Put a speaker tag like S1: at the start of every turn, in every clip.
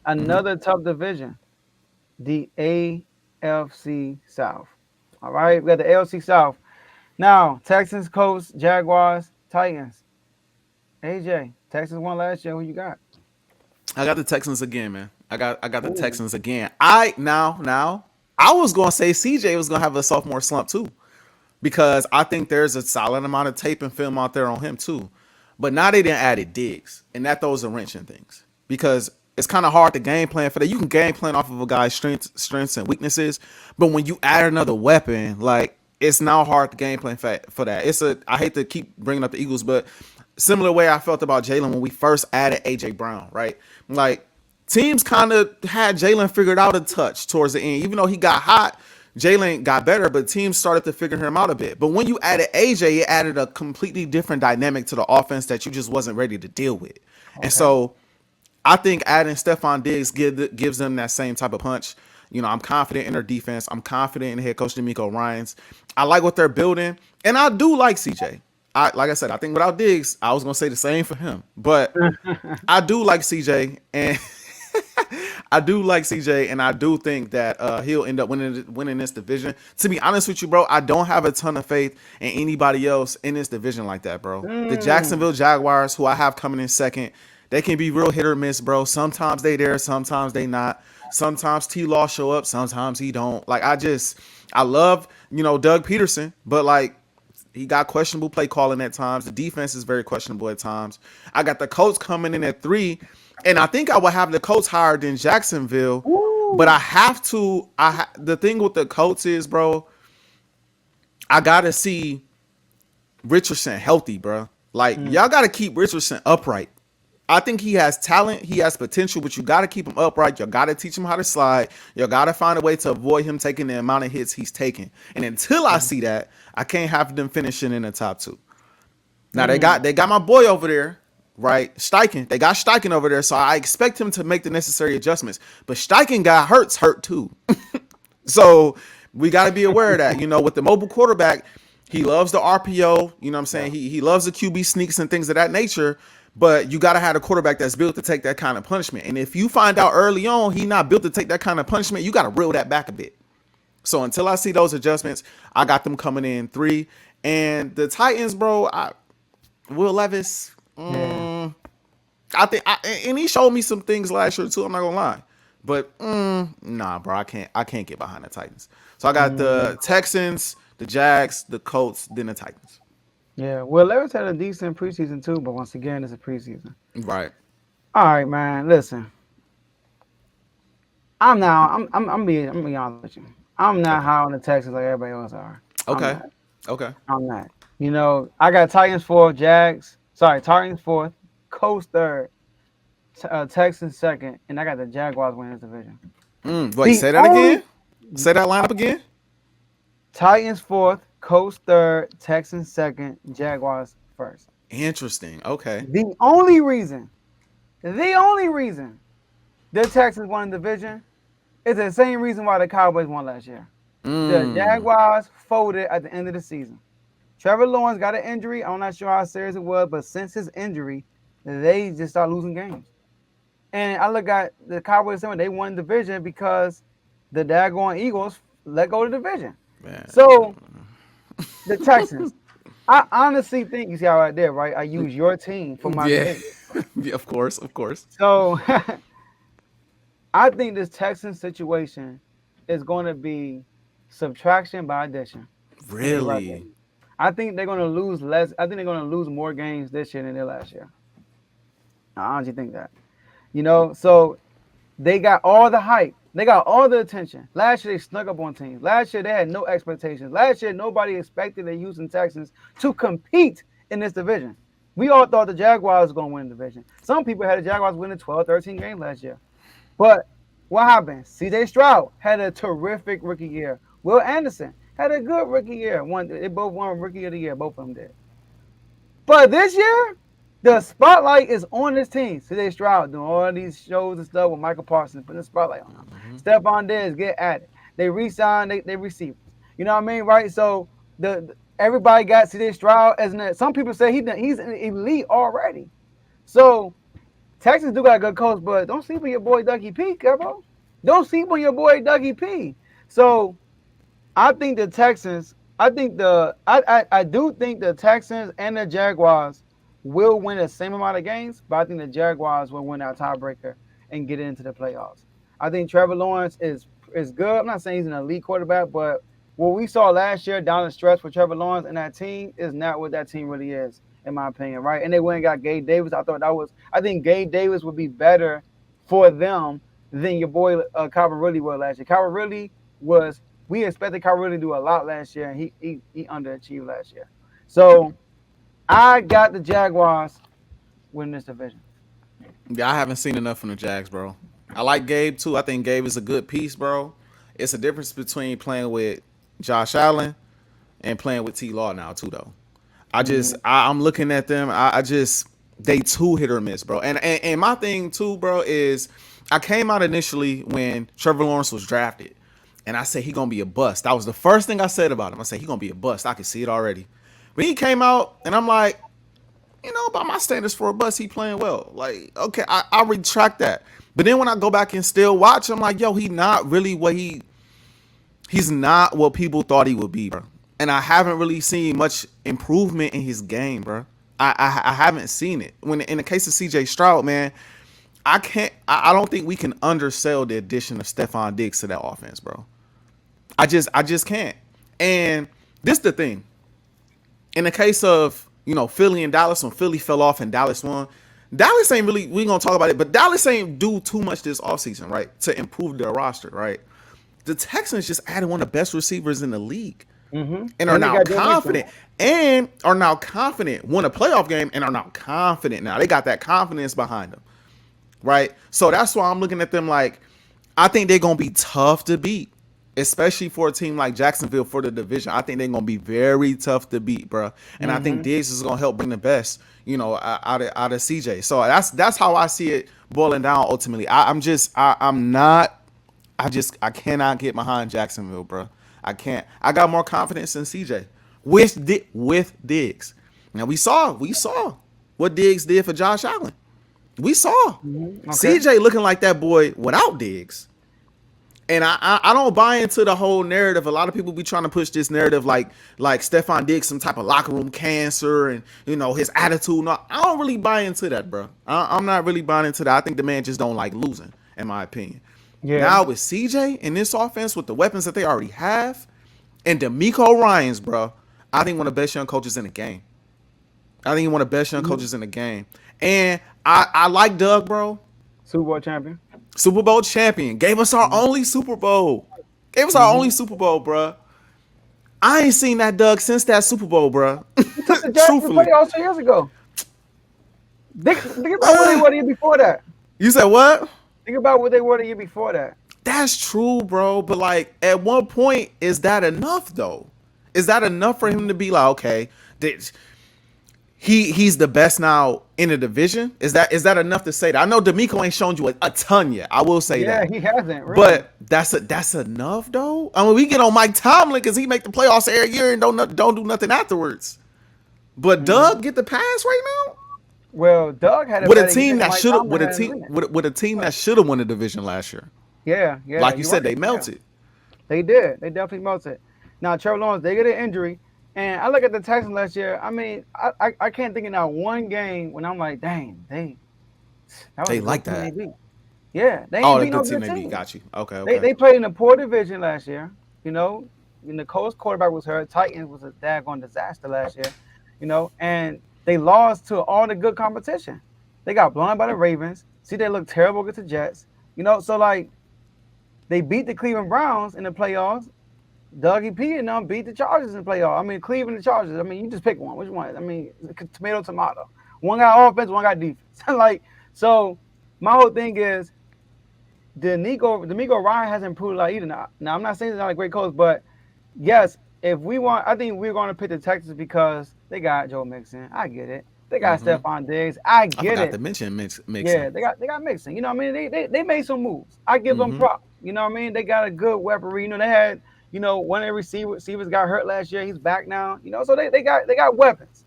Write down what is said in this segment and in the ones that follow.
S1: Another tough division, the AFC South. All right, we got the AFC South. Now, Texans, Colts, Jaguars, Titans. AJ, Texans won last year. Who you got?
S2: I got the Texans again, man. I got the
S1: Ooh,
S2: Texans again. Now I was gonna say CJ was gonna have a sophomore slump too, because I think there's a solid amount of tape and film out there on him too. But now they didn't add it Diggs, and that throws a wrench in things because it's kind of hard to game plan for that. You can game plan off of a guy's strengths and weaknesses, but when you add another weapon, like it's now hard to game plan for that. I hate to keep bringing up the Eagles, but similar way I felt about Jalen when we first added AJ Brown, right? Like teams kind of had Jalen figured out a touch towards the end, even though he got hot. Jalen got better, but teams started to figure him out a bit. But when you added AJ, it added a completely different dynamic to the offense that you just wasn't ready to deal with. And
S1: okay.
S2: so I think adding Stephon Diggs gives them that same type of punch. You know, I'm confident in their defense. I'm confident in head coach D'Amico Ryans. I like what they're building, and I do like CJ. Like I said, I think without Diggs, I was gonna say the same for him, but I do like CJ, and I do like CJ, and I do think that he'll end up winning this division. To be honest with you, bro, I don't have a ton of faith in anybody else in this division like that, bro. The
S1: Mm,
S2: Jacksonville Jaguars, who I have coming in second, they can be real hit or miss, bro. Sometimes they there, sometimes they not. Sometimes T Law show up, sometimes he don't. Like I love Doug Peterson, but like he got questionable play calling at times. The defense is very questionable at times. I got the Colts coming in at 3, and I think I would have the Colts higher than Jacksonville. But
S1: woo.
S2: I have to. The thing with the Colts is, bro, I gotta see Richardson healthy, bro. Like
S1: Mm,
S2: y'all gotta keep Richardson upright. I think he has talent, he has potential, but you got to keep him upright. You got to teach him how to slide. You got to find a way to avoid him taking the amount of hits he's taking. And until I
S1: mm,
S2: see that, I can't have them finishing in the top 2. Now
S1: mm.
S2: they got my boy over there, right? Steichen. They got Steichen over there, so I expect him to make the necessary adjustments. But Steichen got hurt too. So we got to be aware of that. With the mobile quarterback, he loves the RPO. You know what I'm
S1: Yeah.
S2: saying? He loves the QB sneaks and things of that nature. But you got to have a quarterback that's built to take that kind of punishment. And if you find out early on he not built to take that kind of punishment, you got to reel that back a bit. So until I see those adjustments, I got them coming in 3. And the Titans, bro, Will Levis,
S1: Yeah.
S2: I think, and he showed me some things last year too. I'm not gonna lie, but nah, bro, I can't get behind the Titans. So I got
S1: Mm,
S2: the Texans, the Jags, the Colts, then the Titans.
S1: yeah. Well, Levis had a decent preseason too, but once again, it's a preseason.
S2: Right.
S1: All right, man. Listen, I'm being honest with you. I'm not
S2: Okay.
S1: high on the Texans like everybody else are. I'm
S2: Okay.
S1: not.
S2: Okay.
S1: I'm not. I got Titans fourth, Jags. Sorry, Titans fourth, Colts third, Texans second, and I got the Jaguars winning this division.
S2: Wait,
S1: The
S2: say that
S1: only
S2: again. Say that lineup again.
S1: Titans fourth, Colts third, Texans second, Jaguars first.
S2: Interesting. Okay.
S1: The only reason, the only reason the Texans won the division is the same reason why the Cowboys won last year. The
S2: Mm.
S1: Jaguars folded at the end of the season. Trevor Lawrence got an injury. I'm not sure how serious it was, but since his injury, they just start losing games. And I look at the Cowboys and they won the division because the daggone Eagles let go of the division.
S2: Man.
S1: So the Texans, I honestly think you see how I did, right? I use your team for my
S2: Yeah.
S1: debate.
S2: Yeah. Of course. Of course.
S1: So I think this Texans situation is going to be subtraction by addition. And they right there.
S2: Really.
S1: I think they're going to lose less. I think they're going to lose more games this year than they did last year. I honestly think that. So they got all the hype. They got all the attention. Last year they snuck up on teams. Last year they had no expectations. Last year nobody expected the Houston Texans to compete in this division. We all thought the Jaguars was going to win the division. Some people had the Jaguars winning 12, 13 games last year. But what happened? CJ Stroud had a terrific rookie year. Will Anderson had a good rookie year. They both won rookie of the year. Both of them did. But this year, the spotlight is on this team. CJ Stroud doing all these shows and stuff with Michael Parsons, putting the spotlight on them. Stephon Diggs get at it. They re-sign they receivers. You know what I mean, right? So everybody got CJ Stroud as some people say he's an elite already. So Texas do got a good coach, but don't sleep on your boy Dougie P, bro. Don't sleep on your boy Dougie P. So I think the Texans, I do think the Texans and the Jaguars will win the same amount of games, but I think the Jaguars will win that tiebreaker and get into the playoffs. I think Trevor Lawrence is good. I'm not saying he's an elite quarterback, but what we saw last year down the stretch for Trevor Lawrence and that team is not what that team really is, in my opinion, right? And they went and got Gabe Davis. I think Gabe Davis would be better for them than your boy Calvin Ridley was last year. Calvin Ridley was we expected Kyrie really to do a lot last year, and he underachieved last year. So I got the Jaguars winning this division.
S2: Yeah, I haven't seen enough from the Jags, bro. I like Gabe too. I think Gabe is a good piece, bro. It's a difference between playing with Josh Allen and playing with T Law now too, though. I'm looking at them. I just they too hit or miss, bro. And my thing too, bro, is I came out initially when Trevor Lawrence was drafted, and I said he gonna be a bust. That was the first thing I said about him. I said he gonna be a bust. I could see it already. But he came out, and I'm like, by my standards for a bust, he playing well. Like, okay, I retract that. But then when I go back and still watch, I'm like, yo, he not really what he's not what people thought he would be, bro. And I haven't really seen much improvement in his game, bro. I haven't seen it. When in the case of CJ Stroud, man, I don't think we can undersell the addition of Stephon Diggs to that offense, bro. I just can't. And this the thing. In the case of, Philly and Dallas, when Philly fell off and Dallas won, Dallas ain't really, we gonna talk about it, but Dallas ain't do too much this offseason, right? To improve their roster, right? The Texans just added one of the best receivers in the league. And are now confident won a playoff game and are now confident now. They got that confidence behind them, right? So that's why I'm looking at them like, I think they're going to be tough to beat, especially for a team like Jacksonville for the division. I think they're going to be very tough to beat, bro. And I think Diggs is going to help bring the best, out of CJ. So that's how I see it boiling down ultimately. I cannot get behind Jacksonville, bro. I can't. I got more confidence in CJ with Diggs. Now we saw what Diggs did for Josh Allen. We saw CJ looking like that boy without Diggs. And I don't buy into the whole narrative. A lot of people be trying to push this narrative like Stephon Diggs, some type of locker room cancer and, his attitude. No, I don't really buy into that, bro. I'm not really buying into that. I think the man just don't like losing, in my opinion. Yeah. Now with CJ in this offense with the weapons that they already have and DeMeco Ryans, bro, I think one of the best young coaches in the game. I think he's one of the best young coaches in the game. And I like Doug, bro.
S1: Super Bowl champion. Gave us our only Super Bowl.
S2: Only Super Bowl, bro. I ain't seen that Doug since that Super Bowl, bro.
S1: Truthfully. Playoffs 2 years ago. Think about what they were the year before that.
S2: You said what?
S1: Think about what they were the year before that.
S2: That's true, bro. But like, at one point, is that enough though? Is that enough for him to be like, okay, he's the best now in the division? Is that enough to say that? I know DeMeco ain't shown you a ton yet. I will say that.
S1: Yeah, he hasn't. Really.
S2: But that's enough though. I mean, we get on Mike Tomlin because he make the playoffs every year and don't do nothing afterwards. But Doug get the pass right now.
S1: Well, Doug had
S2: with a team that should have with a team that should have won the division last year.
S1: Yeah.
S2: Like you said, they melted.
S1: Yeah. They did. They definitely melted. Now Trevor Lawrence, they get an injury, and I look at the Texans last year. I mean, I can't think of that one game when I'm like, dang, they
S2: like that.
S1: Yeah, they ain't beat no
S2: good
S1: good team.
S2: Got you. Okay.
S1: They played in a poor division last year. And the Colts quarterback was hurt. Titans was a daggone disaster last year. And they lost to all the good competition. They got blown by the Ravens. See, they look terrible against the Jets. So like, they beat the Cleveland Browns in the playoffs. Dougie P and them beat the Chargers in the playoffs. I mean, Cleveland and the Chargers. I mean, you just pick one. Which one? I mean, tomato. One got offense, one got defense. So my whole thing is, DeMeco Ryan hasn't improved a lot either. Now, I'm not saying he's not a great coach, but yes, I think we're going to pick the Texans because they got Joe Mixon. I get it. They got Stephon Diggs. I forgot
S2: to mention Mixon.
S1: Yeah, they got Mixon. They made some moves. I give them props. They got a good weaponry. They had, one of their receivers got hurt last year. He's back now. So they got weapons.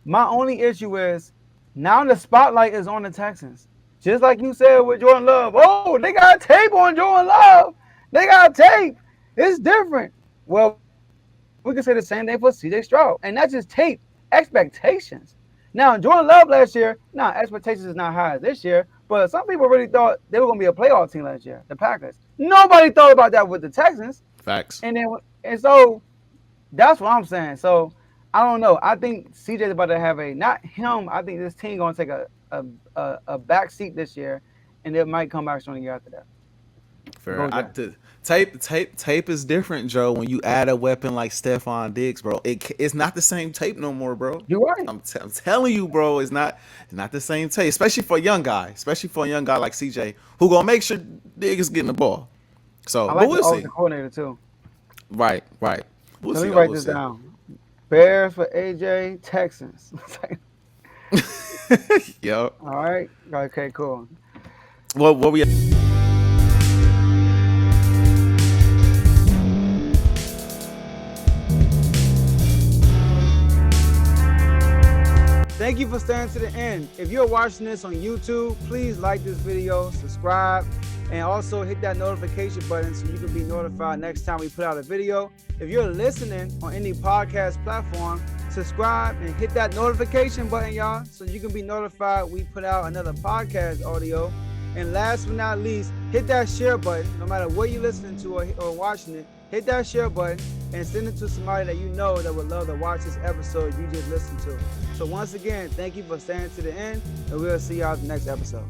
S1: My only issue is Now the spotlight is on the Texans. Just like you said with Jordan Love. Oh, they got tape on Jordan Love. They got tape. It's different. Well, we can say the same thing for CJ Stroud. And that's just tape. Expectations. Now, Jordan Love last year, expectations is not high as this year, but some people really thought they were going to be a playoff team last year, the Packers. Nobody thought about that with the Texans.
S2: Facts.
S1: And so that's what I'm saying. So I don't know. I think CJ's about to have not him. I think this team going to take a back seat this year, and it might come back strong the year after that.
S2: Fair. Tape is different, Joe. When you add a weapon like Stephon Diggs, bro, it's not the same tape no more, bro.
S1: You're right.
S2: I'm telling you, bro, it's not the same tape, especially for a young guy, like CJ, who gonna make sure Diggs is getting the ball. So,
S1: I like
S2: but we'll
S1: the
S2: see.
S1: coordinator too.
S2: Right.
S1: We'll see. Let me write this down. Bears for AJ, Texans.
S2: Yep.
S1: All right. Okay. Cool.
S2: What we?
S1: Thank you for staying to the end. If you're watching this on YouTube, please like this video, subscribe, and also hit that notification button so you can be notified next time we put out a video. If you're listening on any podcast platform, subscribe and hit that notification button, y'all, so you can be notified we put out another podcast audio. And last but not least, hit that share button. No matter what you're listening to or watching it, hit that share button and send it to somebody that you know that would love to watch this episode you just listened to. So once again, thank you for staying to the end, and we'll see y'all at the next episode.